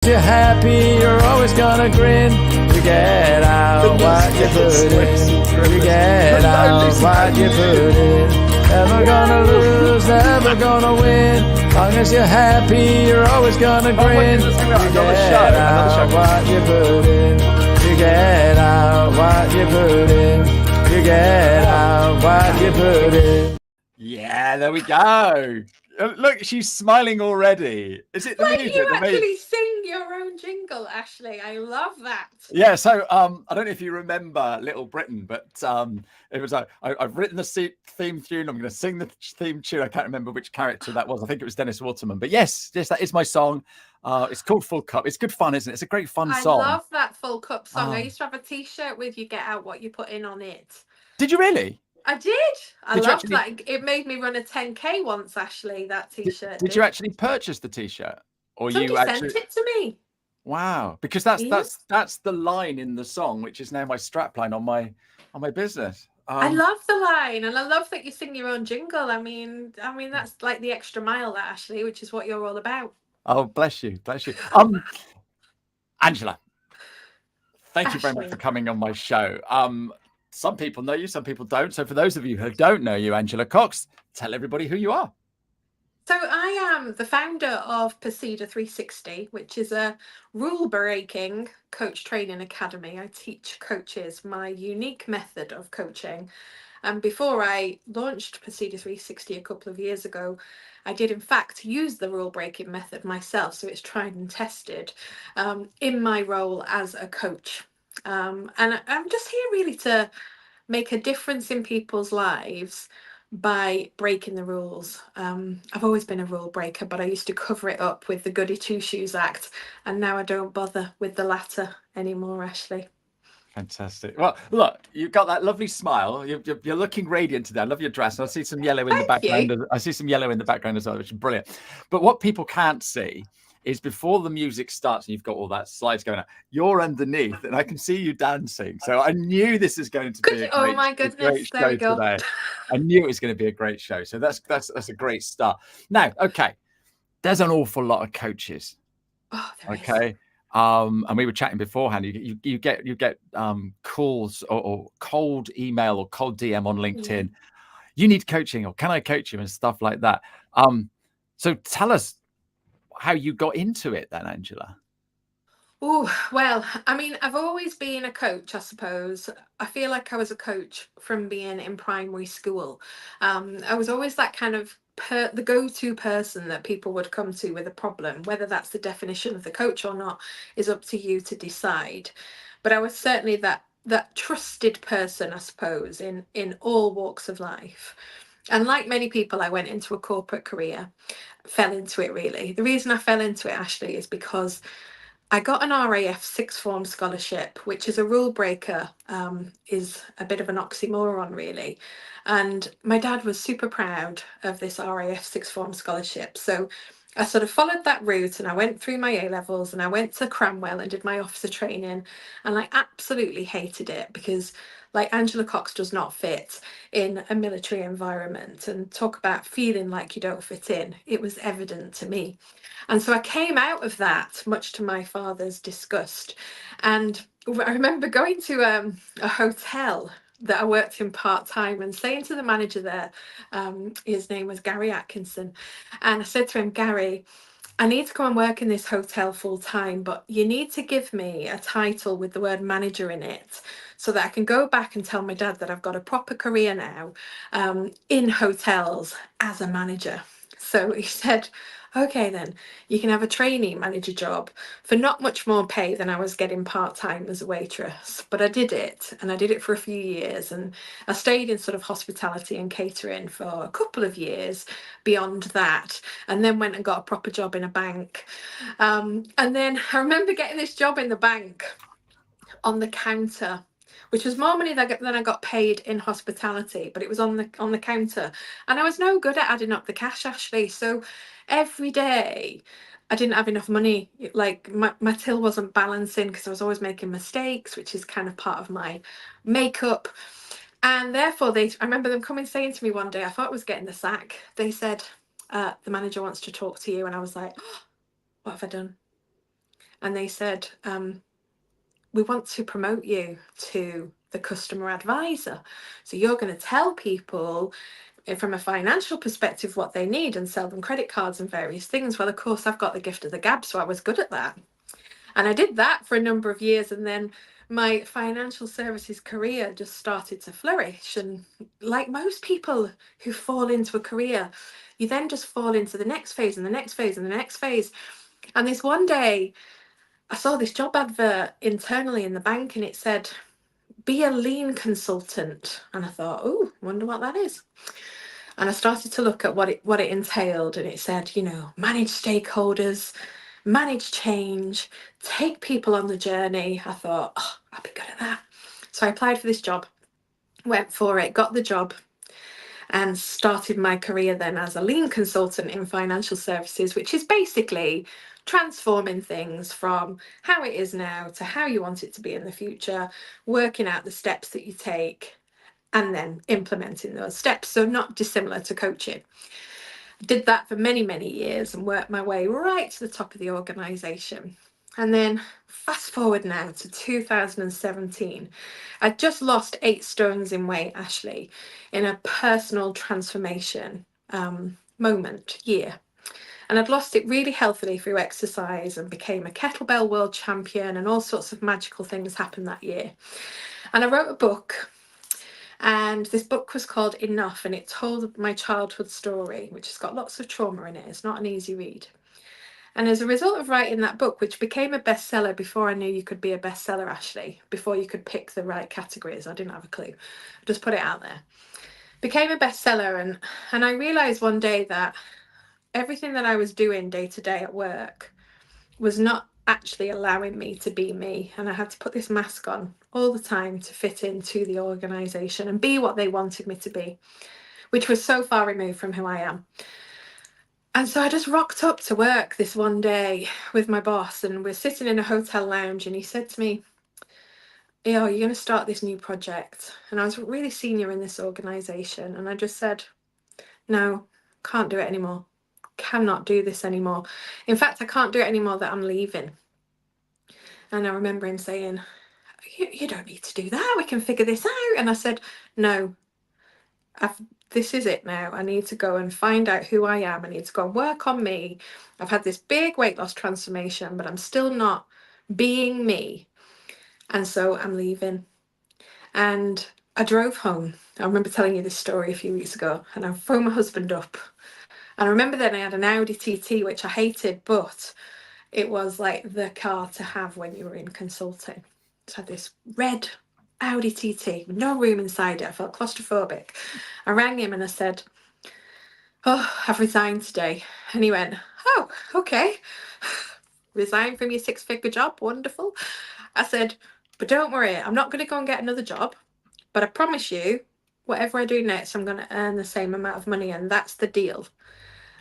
You're happy, you're always gonna grin. You get out what you put in. You get out what you put in. Never gonna lose, never gonna win. Long as you're happy, you're always gonna grin. You get out what you put in. You get out what you put in. You get out what you put in. Yeah, there we go. Look, she's smiling already. Is it the like music? you actually sing your own jingle, Ashley. I love that. Yeah, so I don't know if you remember Little Britain, but it was I've written the theme tune. I'm going to sing the theme tune. I can't remember which character that was. I think it was Dennis Waterman. But yes, that is my song. It's called Full Cup. It's good fun, isn't it? It's a great fun song. I love that Full Cup song. I used to have a T-shirt with "You Get Out What You Put In" on it. Did you really? I did. I loved that. It made me run a 10K once, Ashley, that T-shirt. Did you actually purchase the T-shirt? Or Somebody you actually sent it to me. Wow, because that's the line in the song, which is now my strapline on my business. I love the line, and I love that you sing your own jingle. I mean that's like the extra mile, that, Ashley, which is what you're all about. Oh, bless you. Angela, thank you very much for coming on my show. Some people know you, some people don't. So for those of you who don't know you, Angela Cox, tell everybody who you are. So I am the founder of Bursary 360, which is a rule-breaking coach training academy. I teach coaches my unique method of coaching. And before I launched Bursary 360 a couple of years ago, I did in fact use the rule-breaking method myself. So it's tried and tested in my role as a coach. And I'm just here really to make a difference in people's lives by breaking the rules. I've always been a rule breaker, but I used to cover it up with the Goody Two Shoes Act, and now I don't bother with the latter anymore, Ashley. Fantastic. Well, look, you've got that lovely smile. You're looking radiant today. I love your dress. And I see some yellow in the background. I see some yellow in the background as well, which is brilliant. But what people can't see is before the music starts and you've got all that slides going on, you're underneath and I can see you dancing. So I knew this is going to be my goodness, there we go. Today. I knew it was going to be a great show. So that's a great start. Now, okay, there's an awful lot of coaches. Oh, there is. And we were chatting beforehand. You get calls or cold email or cold DM on LinkedIn. You need coaching, or can I coach you, and stuff like that. So tell us how you got into it then, Angela. Oh, well, I mean, I've always been a coach, I suppose. I feel like I was a coach from being in primary school. I was always that kind of the go-to person that people would come to with a problem. Whether that's the definition of the coach or not is up to you to decide. But I was certainly that trusted person, I suppose, in all walks of life. And like many people, I went into a corporate career, fell into it really. The reason I fell into it, Ashley, is because I got an RAF sixth form scholarship, which is a rule breaker, is a bit of an oxymoron really. And my dad was super proud of this RAF sixth form scholarship. So I sort of followed that route and I went through my A-levels and I went to Cranwell and did my officer training, and I absolutely hated it because like Angela Cox does not fit in a military environment, and talk about feeling like you don't fit in. It was evident to me. And so I came out of that, much to my father's disgust. And I remember going to a hotel that I worked in part-time and saying to the manager there, his name was Gary Atkinson, and I said to him, Gary, I need to go and work in this hotel full time, but you need to give me a title with the word manager in it so that I can go back and tell my dad that I've got a proper career now in hotels as a manager. So he said, okay, then you can have a trainee manager job for not much more pay than I was getting part-time as a waitress. But I did it, and I did it for a few years, and I stayed in sort of hospitality and catering for a couple of years beyond that, and then went and got a proper job in a bank. And then I remember getting this job in the bank on the counter, which was more money than I got paid in hospitality, but it was on the counter. And I was no good at adding up the cash, Ashley. So every day I didn't have enough money. Like my till wasn't balancing because I was always making mistakes, which is kind of part of my makeup. And therefore I remember them coming saying to me one day, I thought I was getting the sack. They said, the manager wants to talk to you. And I was like, oh, what have I done? and they said, we want to promote you to the customer advisor. So you're going to tell people from a financial perspective what they need and sell them credit cards and various things. Well, of course, I've got the gift of the gab, so I was good at that. And I did that for a number of years, and then my financial services career just started to flourish. And like most people who fall into a career, you then just fall into the next phase and the next phase and the next phase. And this one day, I saw this job advert internally in the bank, and it said, be a lean consultant. And I thought, oh, wonder what that is. And I started to look at what it entailed, and it said, manage stakeholders, manage change, take people on the journey. I thought, oh, I'd be good at that. So I applied for this job, went for it, got the job, and started my career then as a lean consultant in financial services, which is basically transforming things from how it is now to how you want it to be in the future, working out the steps that you take, and then implementing those steps. So not dissimilar to coaching. Did that for many, many years and worked my way right to the top of the organisation. And then fast forward now to 2017. I'd just lost 8 stones in weight, Ashley, in a personal transformation year. And I'd lost it really healthily through exercise and became a kettlebell world champion, and all sorts of magical things happened that year. And I wrote a book, and this book was called Enough, and it told my childhood story, which has got lots of trauma in it. It's not an easy read. And as a result of writing that book, which became a bestseller before I knew you could be a bestseller, Ashley, before you could pick the right categories, I didn't have a clue. I just put it out there. Became a bestseller, and I realised one day that everything that I was doing day to day at work was not actually allowing me to be me, and I had to put this mask on all the time to fit into the organisation and be what they wanted me to be, which was so far removed from who I am. And so I just rocked up to work this one day with my boss, and we're sitting in a hotel lounge, and he said to me, you're going to start this new project. And I was really senior in this organisation, and I just said, no, can't do it anymore. Cannot do this anymore. In fact, I can't do it anymore, that I'm leaving. And I remember him saying, you don't need to do that, we can figure this out. And I said, no, this is it now. I need to go and find out who I am. I need to go and work on me. I've had this big weight loss transformation, but I'm still not being me. And so I'm leaving. And I drove home. I remember telling you this story a few weeks ago, and I phoned my husband up. And I remember then I had an Audi TT, which I hated, but it was like the car to have when you were in consulting. So I had this red Audi TT with no room inside it. I felt claustrophobic. I rang him and I said, oh, I've resigned today. And he went, oh, okay. Resign from your 6-figure job, wonderful. I said, but don't worry, I'm not going to go and get another job, but I promise you, whatever I do next, I'm going to earn the same amount of money, and that's the deal.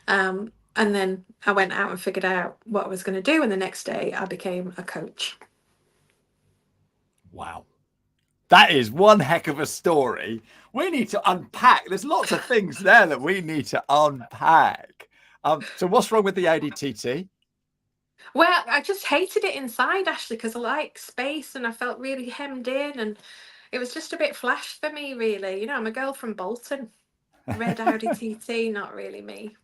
And then I went out and figured out what I was going to do, and the next day I became a coach. Wow. That is one heck of a story. We need to unpack. There's lots of things there that we need to unpack. So what's wrong with the ADTT? Well, I just hated it inside, Ashley, because I like space and I felt really hemmed in, and it was just a bit flash for me, really. I'm a girl from Bolton. Red Audi TT, not really me.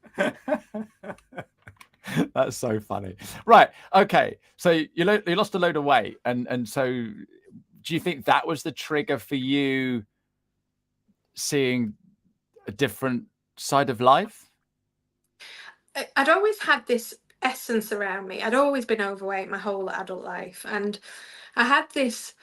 That's so funny. Right. Okay. So you lost a load of weight. And so do you think that was the trigger for you seeing a different side of life? I'd always had this essence around me. I'd always been overweight my whole adult life. And I had this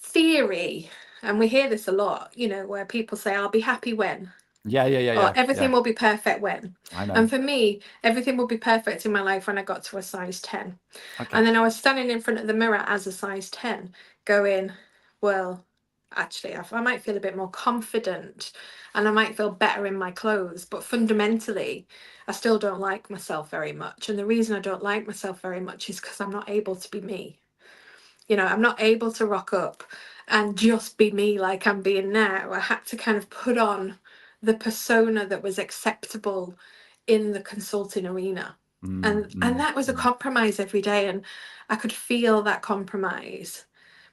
theory, and we hear this a lot, where people say, I'll be happy when. Or everything will be perfect when. I know. And for me, everything will be perfect in my life when I got to a size 10. Okay. And then I was standing in front of the mirror as a size 10 going, well, actually, I might feel a bit more confident and I might feel better in my clothes. But fundamentally, I still don't like myself very much. And the reason I don't like myself very much is because I'm not able to be me. I'm not able to rock up and just be me like I'm being now. I had to kind of put on the persona that was acceptable in the consulting arena. And that was a compromise every day, and I could feel that compromise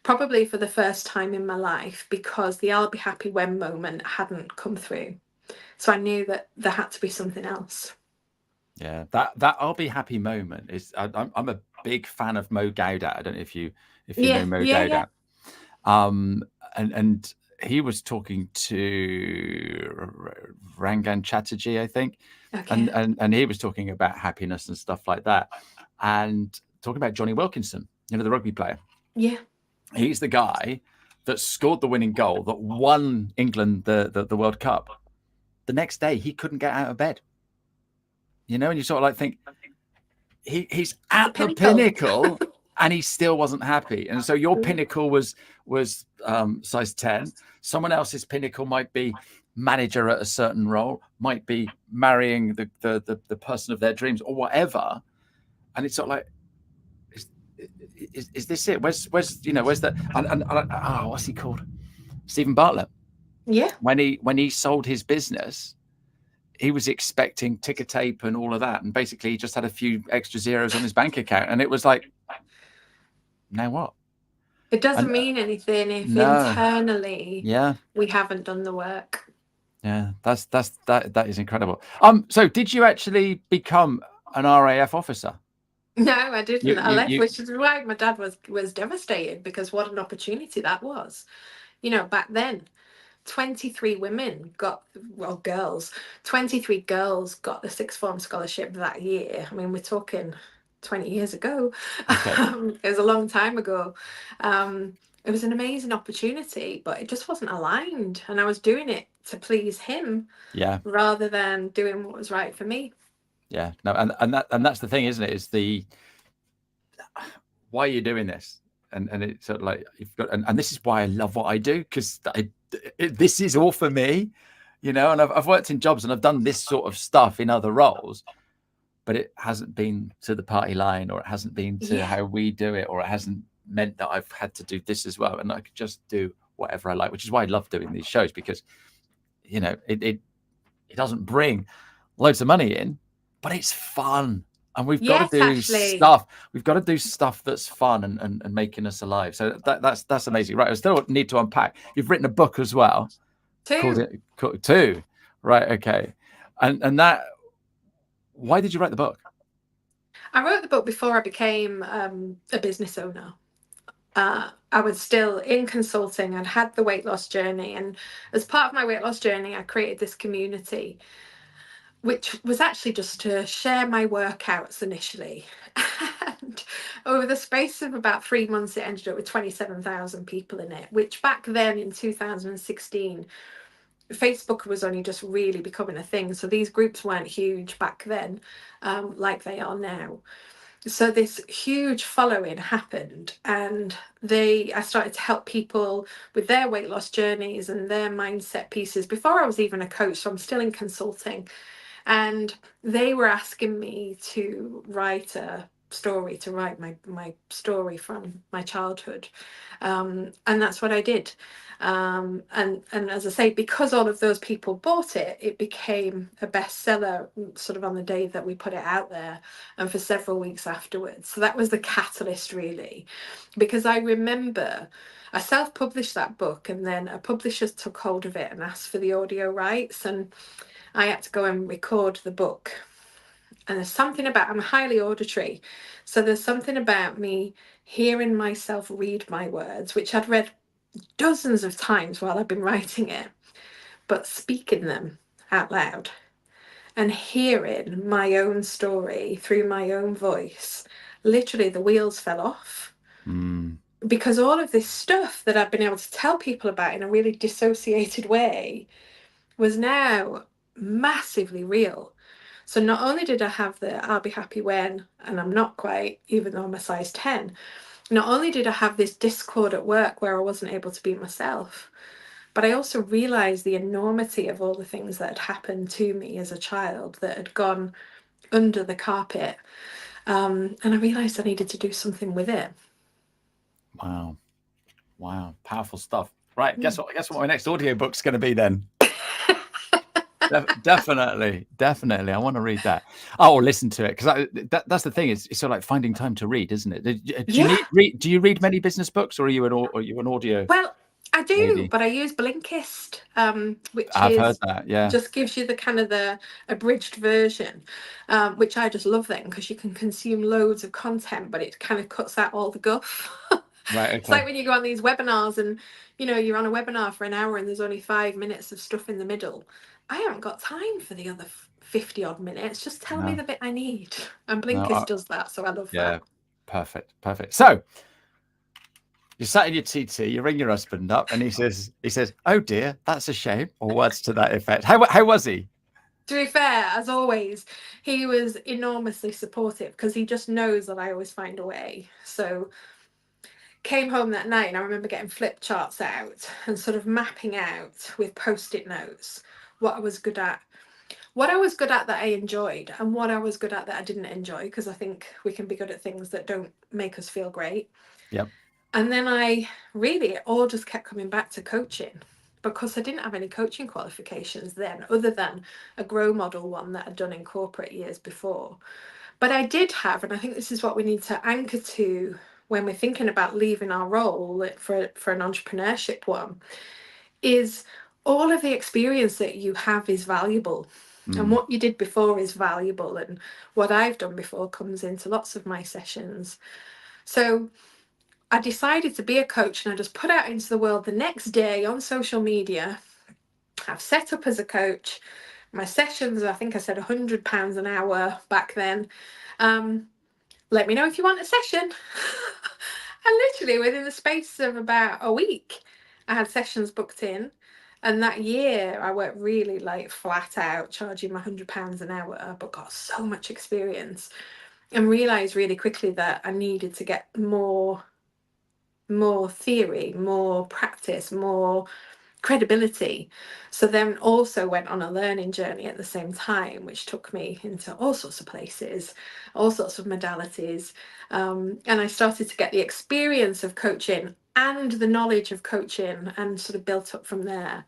probably for the first time in my life, because the I'll be happy when moment hadn't come through. So I knew that there had to be something else. Yeah, that I'll be happy moment is I'm a big fan of Mo Gaudat. I don't know if you know Mo Gaudat. And he was talking to Rangan Chatterjee, I think. Okay. And he was talking about happiness and stuff like that, and talking about Johnny Wilkinson, you know, the rugby player. Yeah. He's the guy that scored the winning goal that won England the World Cup. The next day, he couldn't get out of bed. You know, and you sort of like think he's at the pinnacle and he still wasn't happy. And so your pinnacle was size 10. Someone else's pinnacle might be manager at a certain role, might be marrying the person of their dreams or whatever. And it's sort of like, is this it? Where's the what's he called? Stephen Bartlett. Yeah. When he sold his business, he was expecting ticker tape and all of that, and basically he just had a few extra zeros on his bank account, and it was like, now what? It doesn't mean anything if internally we haven't done the work. Yeah, that is incredible. So did you actually become an RAF officer? No, I didn't. I left, which is why my dad was devastated, because what an opportunity that was. You know, back then, 23 women got, well, girls, 23 girls got the sixth form scholarship that year. I mean, we're talking 20 years ago. Okay. It was a long time ago. It was an amazing opportunity, but it just wasn't aligned. And I was doing it to please him, rather than doing what was right for me. Yeah, no, and that's the thing, isn't it? Is the why are you doing this? And it's sort of like you've got, and this is why I love what I do, because this is all for me, you know. And I've worked in jobs and I've done this sort of stuff in other roles, but it hasn't been to the party line, or it hasn't been to how we do it, or it hasn't meant that I've had to do this as well. And I could just do whatever I like, which is why I love doing these shows, because, you know, it doesn't bring loads of money in, but it's fun. And we've got to do stuff. We've got to do stuff that's fun and making us alive. So that's amazing. Right. I still need to unpack. You've written a book as well. Two. Right. Okay. And that, why did you write the book? I wrote the book before I became a business owner. I was still in consulting. I'd had the weight loss journey. And as part of my weight loss journey, I created this community, which was actually just to share my workouts initially. And over the space of about 3 months, it ended up with 27,000 people in it, which back then in 2016, Facebook was only just really becoming a thing. So these groups weren't huge back then, like they are now. So this huge following happened, and I started to help people with their weight loss journeys and their mindset pieces before I was even a coach. So I'm still in consulting. And they were asking me to write a story, to write my story from my childhood. And that's what I did. And as I say, because all of those people bought it, it became a bestseller sort of on the day that we put it out there, and for several weeks afterwards. So that was the catalyst, really, because I remember I self-published that book, and then a publisher took hold of it and asked for the audio rights, and I had to go and record the book. And there's something about, I'm highly auditory, so there's something about me hearing myself read my words, which I'd read dozens of times while I've been writing it, but speaking them out loud and hearing my own story through my own voice, literally the wheels fell off. Because all of this stuff that I've been able to tell people about in a really dissociated way was now massively real. So not only did I have the I'll be happy when, and I'm not quite, even though I'm a size 10, not only did I have this discord at work where I wasn't able to be myself, but I also realized the enormity of all the things that had happened to me as a child that had gone under the carpet. And I realized I needed to do something with it. Wow. Powerful stuff. Right. Guess what my next audiobook's going to be then? Definitely. I want to read that. Oh, or listen to it, because that's the thing. It's sort of like finding time to read, isn't it? Yeah. Do you read many business books, or are you an audio Well, I do, lady? but I use Blinkist, which I've heard is that. Yeah. just gives you the kind of the abridged version, which I just love then because you can consume loads of content, but it kind of cuts out all the guff. Right. It's like Okay. when you go on these webinars and you're on a webinar for an hour and there's only 5 minutes of stuff in the middle. I haven't got time for the other 50 odd minutes. Just tell me No. the bit I need. And No. Blinkist does that, so I love Yeah. that. Perfect. So you sat in your TT, you ring your husband up, and he says, "Oh dear, that's a shame," or words to that effect. How was he? To be fair, as always, he was enormously supportive because he just knows that I always find a way. So came home that night and I remember getting flip charts out and sort of mapping out with post-it notes what I was good at. What I was good at that I enjoyed and what I was good at that I didn't enjoy, because I think we can be good at things that don't make us feel great. Yep. And then it all just kept coming back to coaching, because I didn't have any coaching qualifications then other than a grow model one that I'd done in corporate years before. But I did have, and I think this is what we need to anchor to when we're thinking about leaving our role for an entrepreneurship one, is all of the experience that you have is valuable. And what you did before is valuable. And what I've done before comes into lots of my sessions. So I decided to be a coach and I just put out into the world the next day on social media. I've set up as a coach. My sessions, I think I said £100 an hour back then. Let me know if you want a session. And literally within the space of about a week, I had sessions booked in. And that year I worked really like flat out, charging my £100 an hour, but got so much experience and realised really quickly that I needed to get more theory, more practice, more credibility. So then also went on a learning journey at the same time, which took me into all sorts of places, all sorts of modalities. And I started to get the experience of coaching and the knowledge of coaching and sort of built up from there.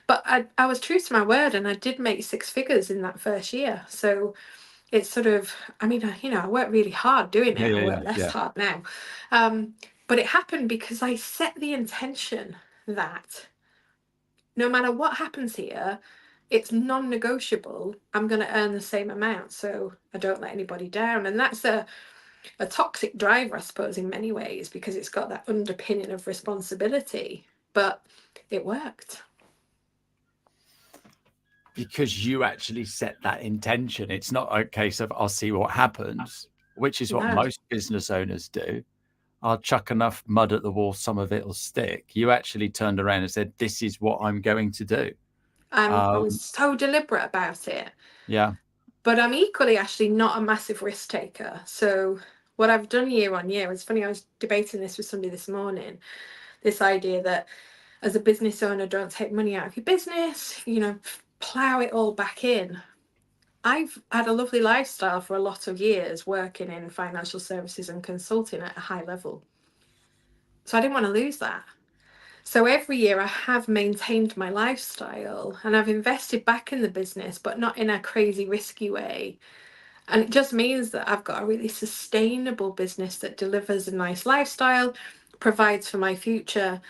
But I was true to my word and I did make 6 figures in that first year. So it's sort of, I mean, I work really hard doing it. I work less hard now. But it happened because I set the intention that no matter what happens here, it's non-negotiable. I'm going to earn the same amount, so I don't let anybody down. And that's a toxic driver, I suppose, in many ways, because it's got that underpinning of responsibility. But it worked. Because you actually set that intention. It's not a case of I'll see what happens, which is what most business owners do. I'll chuck enough mud at the wall, some of it will stick. You actually turned around and said, this is what I'm going to do. I was so deliberate about it. Yeah. But I'm equally actually not a massive risk taker. So what I've done year on year, it's funny, I was debating this with somebody this morning, this idea that as a business owner, don't take money out of your business, plow it all back in. I've had a lovely lifestyle for a lot of years working in financial services and consulting at a high level. So I didn't want to lose that. So every year I have maintained my lifestyle and I've invested back in the business, but not in a crazy risky way. And it just means that I've got a really sustainable business that delivers a nice lifestyle, provides for my future,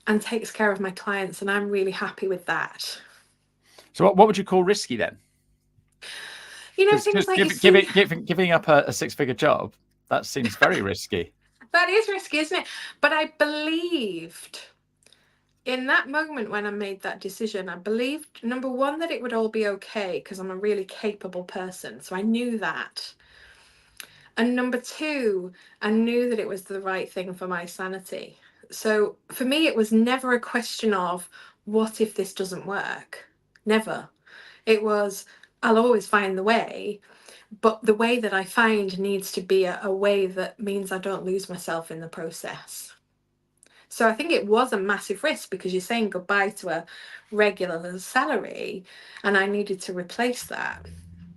and takes care of my clients. And I'm really happy with that. So what would you call risky then? Things like giving up a 6-figure job, that seems very risky. That is risky, isn't it? But I believed in that moment when I made that decision, I believed, number one, that it would all be okay because I'm a really capable person. So I knew that. And number two, I knew that it was the right thing for my sanity. So for me, it was never a question of what if this doesn't work? Never. It was, I'll always find the way, but the way that I find needs to be a way that means I don't lose myself in the process. So I think it was a massive risk because you're saying goodbye to a regular salary and I needed to replace that.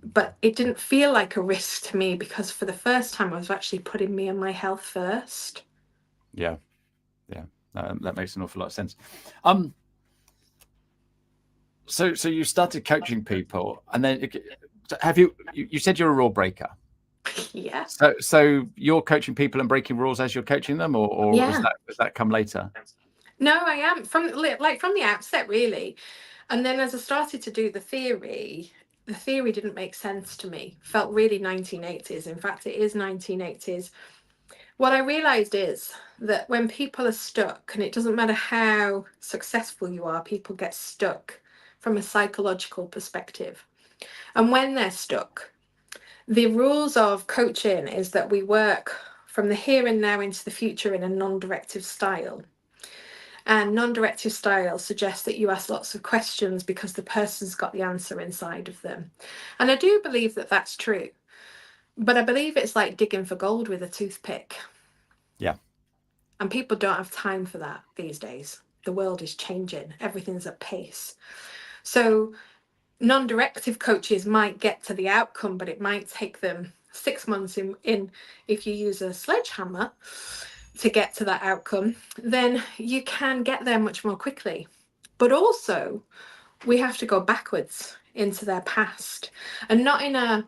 But it didn't feel like a risk to me because for the first time I was actually putting me and my health first. Yeah. That makes an awful lot of sense. So you started coaching people, and then have you said you're a rule breaker? Yeah. So you're coaching people and breaking rules as you're coaching them, or Yeah. does that come later? No, I am from the outset, really. And then as I started to do the theory didn't make sense to me. Felt really 1980s. In fact, it is 1980s. What I realized is that when people are stuck, and it doesn't matter how successful you are, people get stuck from a psychological perspective. And when they're stuck, the rules of coaching is that we work from the here and now into the future in a non-directive style. And non-directive style suggests that you ask lots of questions because the person's got the answer inside of them. And I do believe that that's true. But I believe it's like digging for gold with a toothpick. Yeah. And people don't have time for that these days. The world is changing. Everything's at pace. So non-directive coaches might get to the outcome, but it might take them 6 months in if you use a sledgehammer to get to that outcome, then you can get there much more quickly. But also, we have to go backwards into their past, and not in a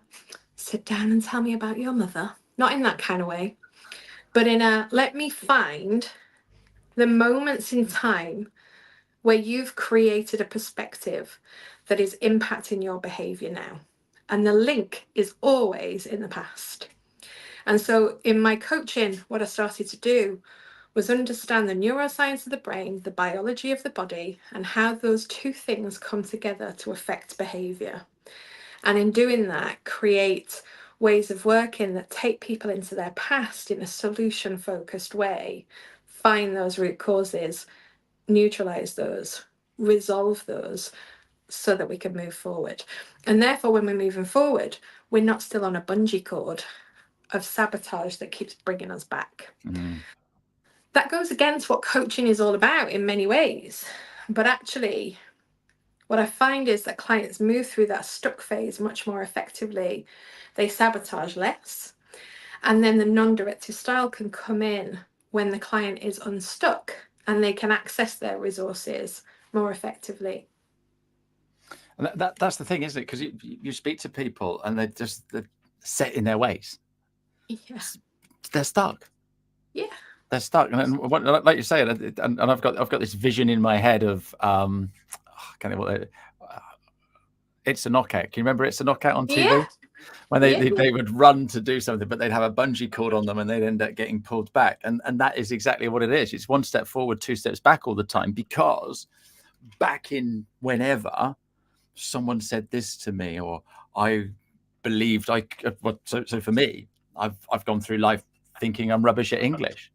sit down and tell me about your mother, not in that kind of way, but in a let me find the moments in time where you've created a perspective that is impacting your behavior now. And the link is always in the past. And so in my coaching, what I started to do was understand the neuroscience of the brain, the biology of the body, and how those two things come together to affect behavior. And in doing that, create ways of working that take people into their past in a solution-focused way, find those root causes, neutralize those, resolve those, so that we can move forward. And therefore, when we're moving forward, we're not still on a bungee cord of sabotage that keeps bringing us back. That goes against what coaching is all about in many ways. But actually, what I find is that clients move through that stuck phase much more effectively. They sabotage less. And then the non-directive style can come in when the client is unstuck and they can access their resources more effectively. And that's the thing, isn't it? Because you speak to people and they're set in their ways. Yeah. They're stuck. Yeah. They're stuck. And like you say, and I've got this vision in my head of It's a Knockout. Can you remember It's a Knockout on TV? Yeah. When they would run to do something, but they'd have a bungee cord on them and they'd end up getting pulled back. And that is exactly what it is. It's one step forward, two steps back all the time, because back in whenever someone said this to me, or I believed so for me, I've gone through life thinking I'm rubbish at English.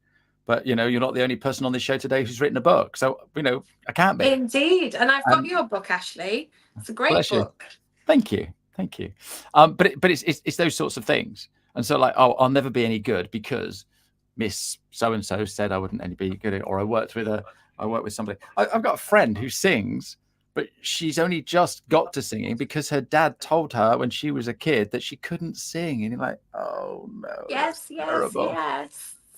But, you're not the only person on this show today who's written a book. So, I can't be. Indeed. And I've got your book, Ashley. It's a great book. Thank you. But it's those sorts of things. And so I'll never be any good because Miss so-and-so said I wouldn't any be good, or I worked with somebody. I've got a friend who sings, but she's only just got to singing because her dad told her when she was a kid that she couldn't sing. And you're like, oh no. Yes.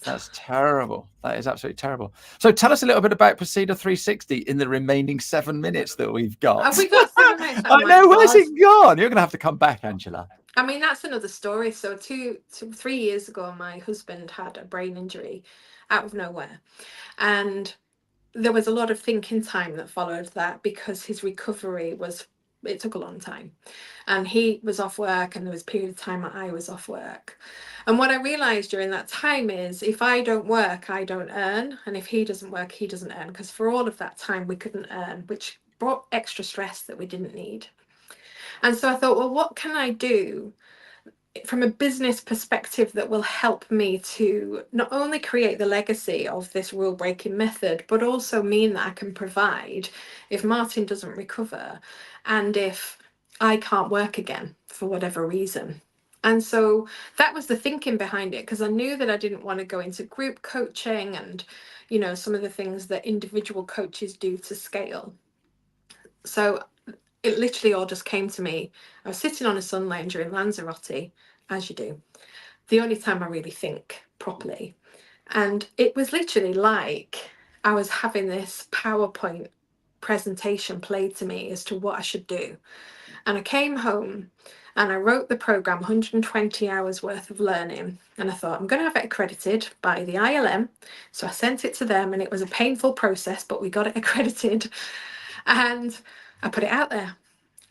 That's terrible. That is absolutely terrible. So tell us a little bit about Procedure 360 in the remaining 7 minutes that we've got. Have we got 7 minutes? I know, where's it gone? You're going to have to come back, Angela. I mean, that's another story. So 3 years ago, my husband had a brain injury out of nowhere. And there was a lot of thinking time that followed that because his recovery it took a long time. And he was off work, and there was a period of time that I was off work. And what I realized during that time is if I don't work, I don't earn. And if he doesn't work, he doesn't earn. Because for all of that time, we couldn't earn, which brought extra stress that we didn't need. And so I thought, well, what can I do from a business perspective that will help me to not only create the legacy of this rule breaking method, but also mean that I can provide if Martin doesn't recover and if I can't work again for whatever reason. And so that was the thinking behind it, because I knew that I didn't want to go into group coaching and, some of the things that individual coaches do to scale. So it literally all just came to me. I was sitting on a sun lounger in Lanzarote, as you do, the only time I really think properly. And it was literally like I was having this PowerPoint presentation played to me as to what I should do. And I came home and I wrote the program, 120 hours worth of learning. And I thought, I'm going to have it accredited by the ILM. So I sent it to them, and it was a painful process, but we got it accredited. And I put it out there.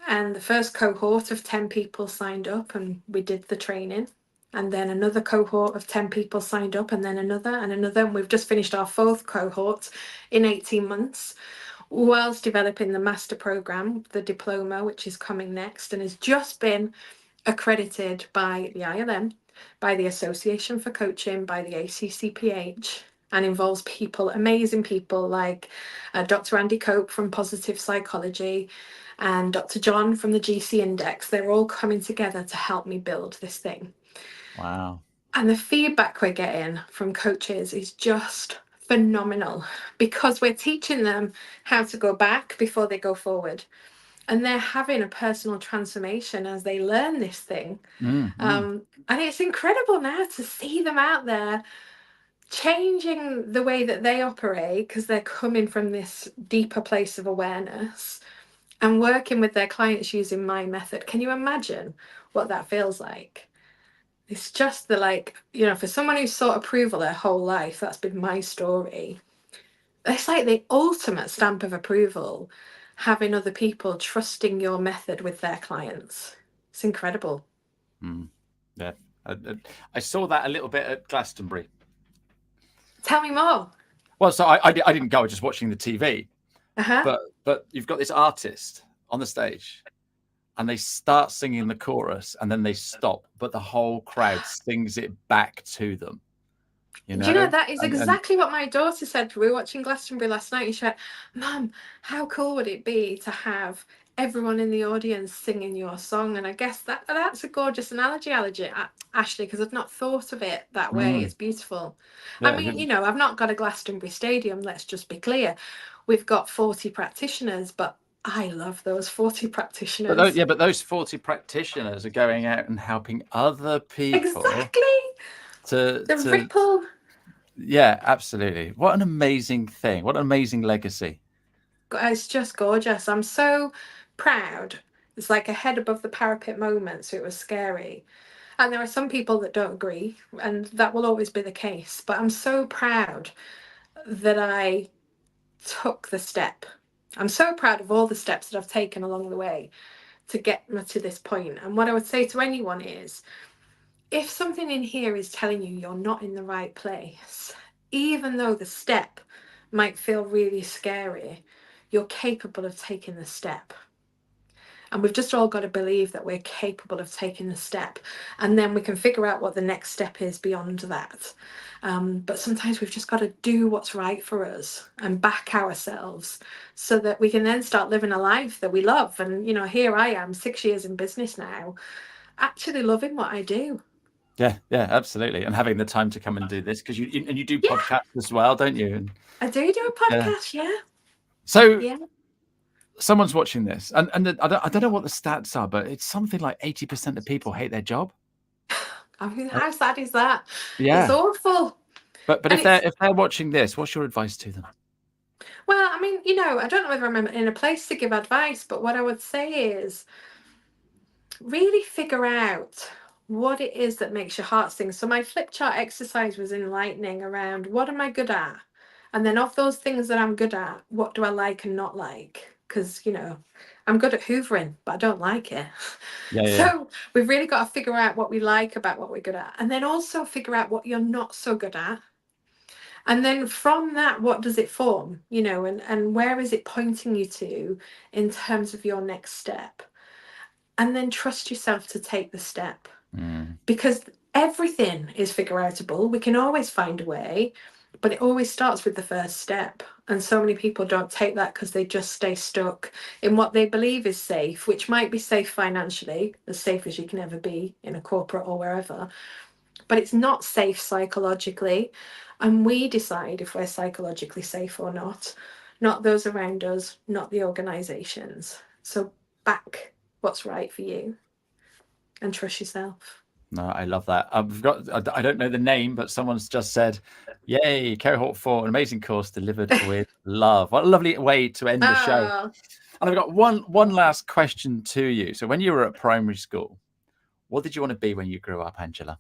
And the first cohort of 10 people signed up, and we did the training. And then another cohort of 10 people signed up, and then another and another. And we've just finished our fourth cohort in 18 months, whilst developing the master program, the diploma, which is coming next and has just been accredited by the ILM, by the Association for Coaching, by the ACCPH, and involves people, amazing people like Dr. Andy Cope from Positive Psychology and Dr. John from the GC Index. They're all coming together to help me build this thing. Wow. And the feedback we're getting from coaches is just phenomenal, because we're teaching them how to go back before they go forward. And they're having a personal transformation as they learn this thing. And it's incredible now to see them out there changing the way that they operate, because they're coming from this deeper place of awareness and working with their clients using my method. Can you imagine what that feels like? It's just the, like, you know, for someone who's sought approval their whole life, that's been my story. It's like the ultimate stamp of approval, having other people trusting your method with their clients. It's incredible. Yeah. I saw that a little bit at Glastonbury. Tell me more. Well, so I didn't go, just watching the TV. Uh-huh. But you've got this artist on the stage, and they start singing the chorus, and then they stop, but the whole crowd sings it back to them. You know, Do you know, that is exactly what my daughter said. We were watching Glastonbury last night, and she went, Mum, how cool would it be to have everyone in the audience singing your song? And I guess that's a gorgeous analogy, Ashley, because I've not thought of it that way. It's beautiful. Yeah, I mean, you know, I've not got a Glastonbury Stadium, let's just be clear. We've got 40 practitioners, but I love those 40 practitioners. but those 40 practitioners are going out and helping other people. Exactly. The ripple. Yeah, absolutely. What an amazing thing. What an amazing legacy. It's just gorgeous. I'm so proud. It's like a head above the parapet moment, so it was scary. And there are some people that don't agree, and that will always be the case. But I'm so proud that I took the step. I'm so proud of all the steps that I've taken along the way to get me to this point. And what I would say to anyone is, if something in here is telling you you're not in the right place, even though the step might feel really scary, you're capable of taking the step. And we've just all got to believe that we're capable of taking the step, and then we can figure out what the next step is beyond that. But sometimes we've just got to do what's right for us and back ourselves, so that we can then start living a life that we love. And, you know, here I am, 6 years in business now, actually loving what I do. Yeah, absolutely. And having the time to come and do this, because you do podcasts as well, don't you? And I do a podcast, yeah. So someone's watching this, and I don't know what the stats are, but it's something like 80% of people hate their job. I mean, how sad is that? Yeah, it's awful. But if they're watching this, what's your advice to them? Well, I mean, you know, I don't know whether I'm in a place to give advice, but what I would say is really figure out what it is that makes your heart sing. So my flip chart exercise was enlightening around, what am I good at? And then of those things that I'm good at, what do I like and not like? Because, you know, I'm good at hoovering, but I don't like it. So we've really got to figure out what we like about what we're good at, and then also figure out what you're not so good at. And then from that, what does it form, you know, and where is it pointing you to in terms of your next step? And then trust yourself to take the step, because everything is figure outable. We can always find a way, but it always starts with the first step. And so many people don't take that because they just stay stuck in what they believe is safe, which might be safe financially, as safe as you can ever be in a corporate or wherever, but it's not safe psychologically. And we decide if we're psychologically safe or not those around us, not the organizations. So back what's right for you and trust yourself. No, I love that. I don't know the name, but someone's just said, "Yay, cohort 4, an amazing course delivered with love." What a lovely way to end the show. Oh, And I've got one last question to you. So, when you were at primary school, what did you want to be when you grew up, Angela?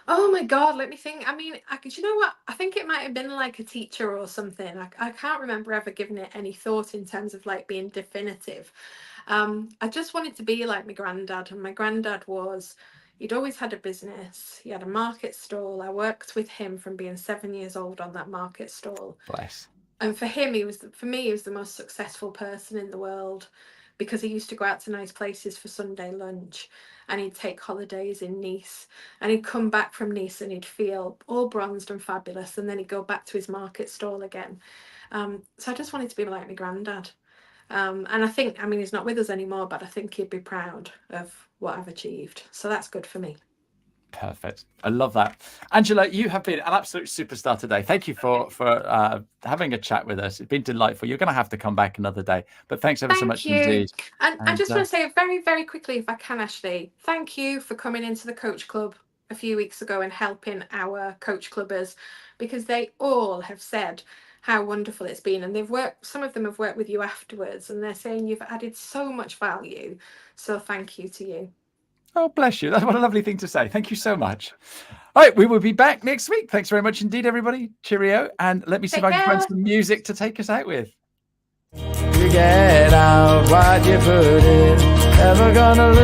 oh my God, let me think. I mean, do you know what? I think it might have been like a teacher or something. I can't remember ever giving it any thought in terms of like being definitive. I just wanted to be like my granddad, and my granddad he'd always had a business. He had a market stall. I worked with him from being 7 years old on that market stall. Bless. And for him, for me, he was the most successful person in the world, because he used to go out to nice places for Sunday lunch, and he'd take holidays in Nice, and he'd come back from Nice and he'd feel all bronzed and fabulous, and then he'd go back to his market stall again. So I just wanted to be like my granddad. And I think, I mean, he's not with us anymore, but I think he'd be proud of what I've achieved. So that's good for me. Perfect. I love that. Angela, you have been an absolute superstar today. Thank you for having a chat with us. It's been delightful. You're going to have to come back another day, but thanks ever so much indeed. And I just want to say very, very quickly, if I can, Ashley, thank you for coming into the Coach Club a few weeks ago and helping our Coach Clubbers, because they all have said how wonderful it's been, and some of them have worked with you afterwards, and they're saying you've added so much value. So thank you to you. Oh, bless you. That's what a lovely thing to say. Thank you so much. All right, we will be back next week. Thanks very much indeed, everybody. Cheerio. And let me see if I can find some music to take us out with. You get out what you put in. Never gonna lose.